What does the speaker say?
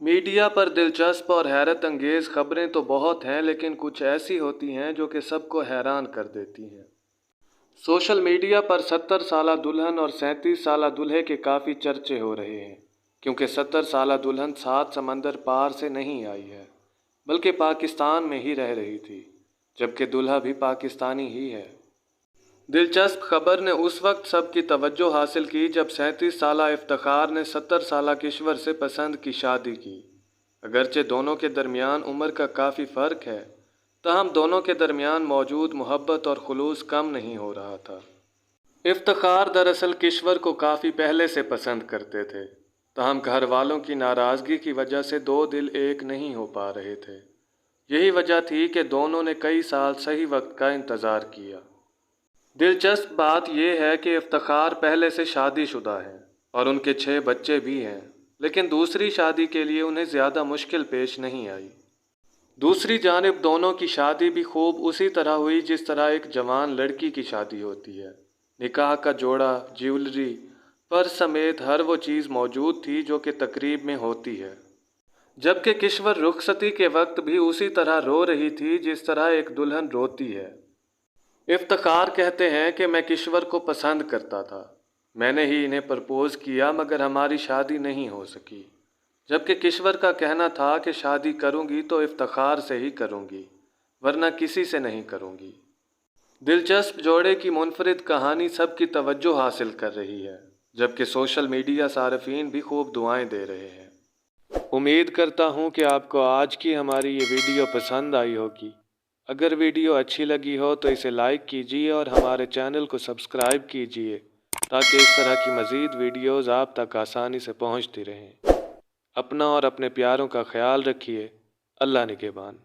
Media पर दिलचस्प और हैरत अंगेज खबरें तो बहुत हैं, लेकिन कुछ ऐसी होती हैं जो कि सबको हैरान कर देती हैं। सोशल मीडिया पर 70 साला दुल्हन और 37 साला दूल्हे के काफ़ी चर्चे हो रहे हैं, क्योंकि 70 साला दुल्हन 7 समंदर पार से नहीं आई है, बल्कि पाकिस्तान में ही रह रही थी, जबकि दूल्हा भी पाकिस्तानी ही है। दिलचस्प खबर ने उस वक्त सबकी तवज्जो हासिल की जब 37 साला इफ्तिखार ने 70 साला किश्वर से पसंद की शादी की। अगरचे दोनों के दरमियान उम्र का काफ़ी फ़र्क है, ताहम दोनों के दरमियान मौजूद मोहब्बत और खुलूस कम नहीं हो रहा था। इफ्तिखार दरअसल किश्वर को काफ़ी पहले से पसंद करते थे, ताहम घर वालों की नाराज़गी की वजह से दो दिल एक नहीं हो पा रहे थे। यही वजह थी कि दोनों ने कई साल सही वक्त का इंतज़ार किया। दिलचस्प बात यह है कि इफ्तिखार पहले से शादीशुदा हैं और उनके 6 बच्चे भी हैं, लेकिन दूसरी शादी के लिए उन्हें ज़्यादा मुश्किल पेश नहीं आई। दूसरी जानिब दोनों की शादी भी खूब उसी तरह हुई जिस तरह एक जवान लड़की की शादी होती है। निकाह का जोड़ा, ज्वेलरी, पर्स समेत हर वो चीज़ मौजूद थी जो कि तकरीब में होती है। जबकि किश्वर रुखसती के वक्त भी उसी तरह रो रही थी जिस तरह एक दुल्हन रोती है। इफ्तिखार कहते हैं कि मैं किश्वर को पसंद करता था, मैंने ही इन्हें प्रपोज़ किया, मगर हमारी शादी नहीं हो सकी। जबकि किश्वर का कहना था कि शादी करूंगी तो इफ्तिखार से ही करूंगी, वरना किसी से नहीं करूंगी। दिलचस्प जोड़े की मुनफरिद कहानी सबकी तवज्जो हासिल कर रही है, जबकि सोशल मीडिया सार्फिन भी खूब दुआएं दे रहे हैं। उम्मीद करता हूं कि आपको आज की हमारी ये वीडियो पसंद आई होगी। अगर वीडियो अच्छी लगी हो तो इसे लाइक कीजिए और हमारे चैनल को सब्सक्राइब कीजिए, ताकि इस तरह की मज़ीद वीडियोज़ आप तक आसानी से पहुंचती रहें। अपना और अपने प्यारों का ख्याल रखिए। अल्लाह निगहबान।